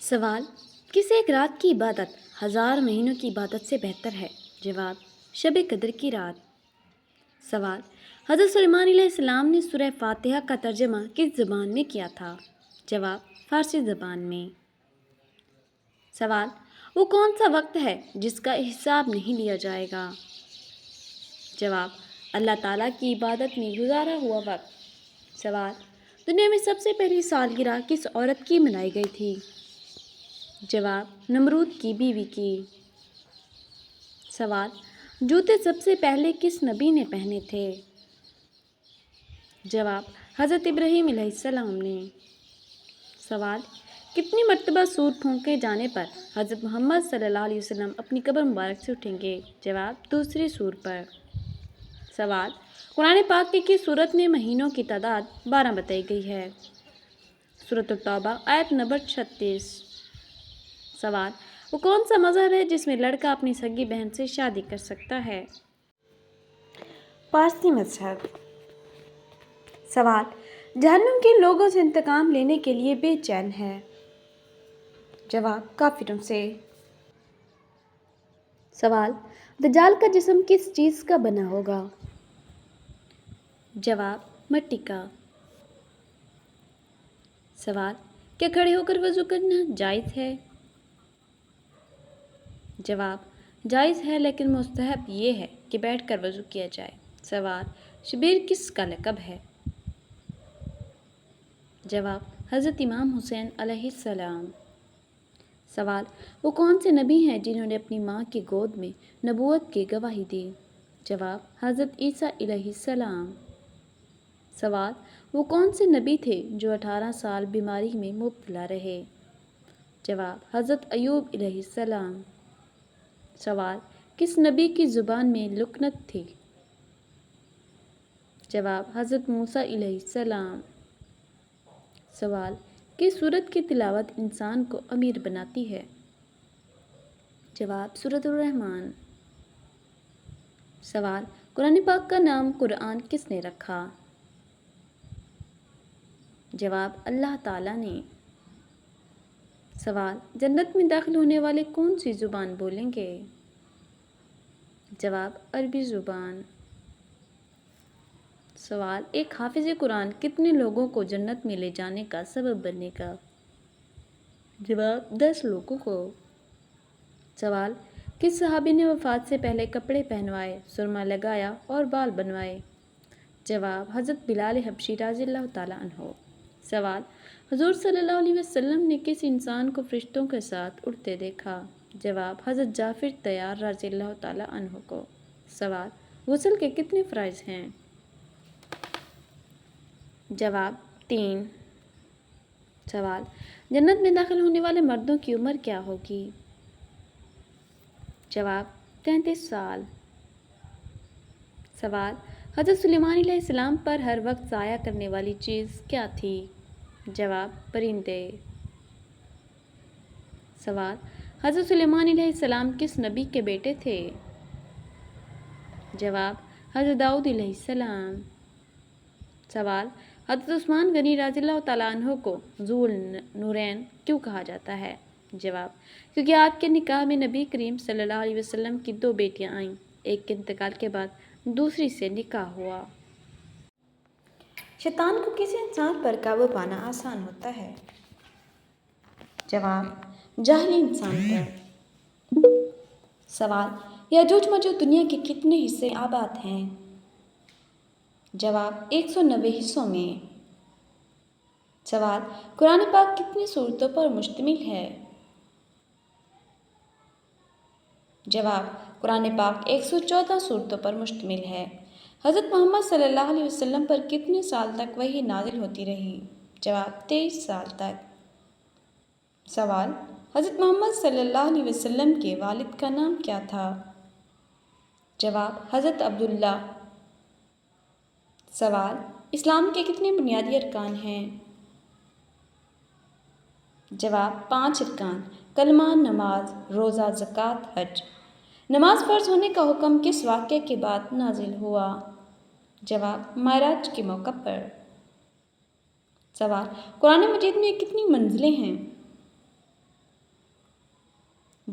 سوال: کس ایک رات کی عبادت 1000 مہینوں کی عبادت سے بہتر ہے؟ جواب: شب قدر کی رات۔ سوال: حضرت سلیمان علیہ السلام نے سورہ فاتحہ کا ترجمہ کس زبان میں کیا تھا؟ جواب: فارسی زبان میں۔ سوال: وہ کون سا وقت ہے جس کا حساب نہیں لیا جائے گا؟ جواب: اللہ تعالیٰ کی عبادت میں گزارا ہوا وقت۔ سوال: دنیا میں سب سے پہلی سالگرہ کس عورت کی منائی گئی تھی؟ جواب: نمرود کی بیوی کی۔ سوال: جوتے سب سے پہلے کس نبی نے پہنے تھے؟ جواب: حضرت ابراہیم علیہ السلام نے۔ سوال: کتنی مرتبہ سور پھونکے جانے پر حضرت محمد صلی اللہ علیہ وسلم اپنی قبر مبارک سے اٹھیں گے؟ جواب: دوسرے سور پر۔ سوال: قرآن پاک کی کس سورت میں مہینوں کی تعداد 12 بتائی گئی ہے؟ سورۃ التوبہ آیت نمبر 36۔ سوال: وہ کون سا مذہب ہے جس میں لڑکا اپنی سگی بہن سے شادی کر سکتا ہے؟ پارسی مذہب۔ سوال: جہنم کے لوگوں سے انتقام لینے کے لیے بے چین ہے؟ جواب: کافروں سے۔ سوال: دجال کا جسم کس چیز کا بنا ہوگا؟ جواب: مٹی کا۔ سوال: کیا کھڑے ہو کر وضو کرنا جائز ہے؟ جواب: جائز ہے، لیکن مستحب یہ ہے کہ بیٹھ کر وضو کیا جائے۔ سوال: شبیر کس کا لقب ہے؟ جواب: حضرت امام حسین علیہ السلام۔ سوال: وہ کون سے نبی ہیں جنہوں نے اپنی ماں کی گود میں نبوت کی گواہی دی؟ جواب: حضرت عیسیٰ علیہ السلام۔ سوال: وہ کون سے نبی تھے جو 18 سال بیماری میں مبتلا رہے؟ جواب: حضرت ایوب علیہ السلام۔ سوال: کس نبی کی زبان میں لکنت تھی؟ جواب: حضرت موسیٰ علیہ السلام۔ سوال: کس سورت کی تلاوت انسان کو امیر بناتی ہے؟ جواب: سورۃ الرحمن۔ سوال: قرآن پاک کا نام قرآن کس نے رکھا؟ جواب: اللہ تعالیٰ نے۔ سوال: جنت میں داخل ہونے والے کون سی زبان بولیں گے؟ جواب: عربی زبان۔ سوال: ایک حافظ قرآن کتنے لوگوں کو جنت میں لے جانے کا سبب بنے گا؟ جواب: 10 لوگوں کو۔ سوال: کس صحابی نے وفات سے پہلے کپڑے پہنوائے، سرما لگایا اور بال بنوائے؟ جواب: حضرت بلال حبشی رضی اللہ تعالیٰ عنہ۔ سوال: حضور صلی اللہ علیہ وسلم نے کس انسان کو فرشتوں کے ساتھ اڑتے دیکھا؟ جواب: حضرت جعفر طیار رضی اللہ تعالیٰ عنہ کو۔ سوال: غسل کے کتنے فرائض ہیں؟ جواب: 3۔ سوال: جنت میں داخل ہونے والے مردوں کی عمر کیا ہوگی؟ جواب: 33 سال۔ سوال: حضرت سلیمان علیہ السلام پر ہر وقت سایہ کرنے والی چیز کیا تھی؟ جواب: پرندے۔ سوال: حضرت سلیمان علیہ السلام کس نبی کے بیٹے تھے؟ جواب: حضرت داؤد علیہ السلام۔ سوال: حضرت عثمان غنی رضی اللہ تعالیٰ عنہ کو ذو النورین کیوں کہا جاتا ہے؟ جواب: کیونکہ آپ کے نکاح میں نبی کریم صلی اللہ علیہ وسلم کی 2 بیٹیاں آئیں، ایک کے انتقال کے بعد دوسری سے نکاح ہوا۔ شیطان کو کسی انسان پر قابو پانا آسان ہوتا ہے؟ جواب: جاہلی انسان پر۔ سوال: یاجوج ماجوج دنیا کے کتنے حصے آباد ہیں؟ جواب: 190 حصوں میں۔ سوال: قرآن پاک کتنی سورتوں پر مشتمل ہے؟ جواب: قرآن پاک 114 سورتوں پر مشتمل ہے۔ حضرت محمد صلی اللہ علیہ وسلم پر کتنے سال تک وحی نازل ہوتی رہی؟ جواب: 23 سال تک۔ سوال: حضرت محمد صلی اللہ علیہ وسلم کے والد کا نام کیا تھا؟ جواب: حضرت عبداللہ۔ سوال: اسلام کے کتنے بنیادی ارکان ہیں؟ جواب: 5 ارکان: کلمہ، نماز، روزہ، زکوٰۃ، حج۔ نماز فرض ہونے کا حکم کس واقعے کے بعد نازل ہوا؟ جواب: معراج کے موقع پر۔ سوال: قرآن مجید میں کتنی منزلیں ہیں؟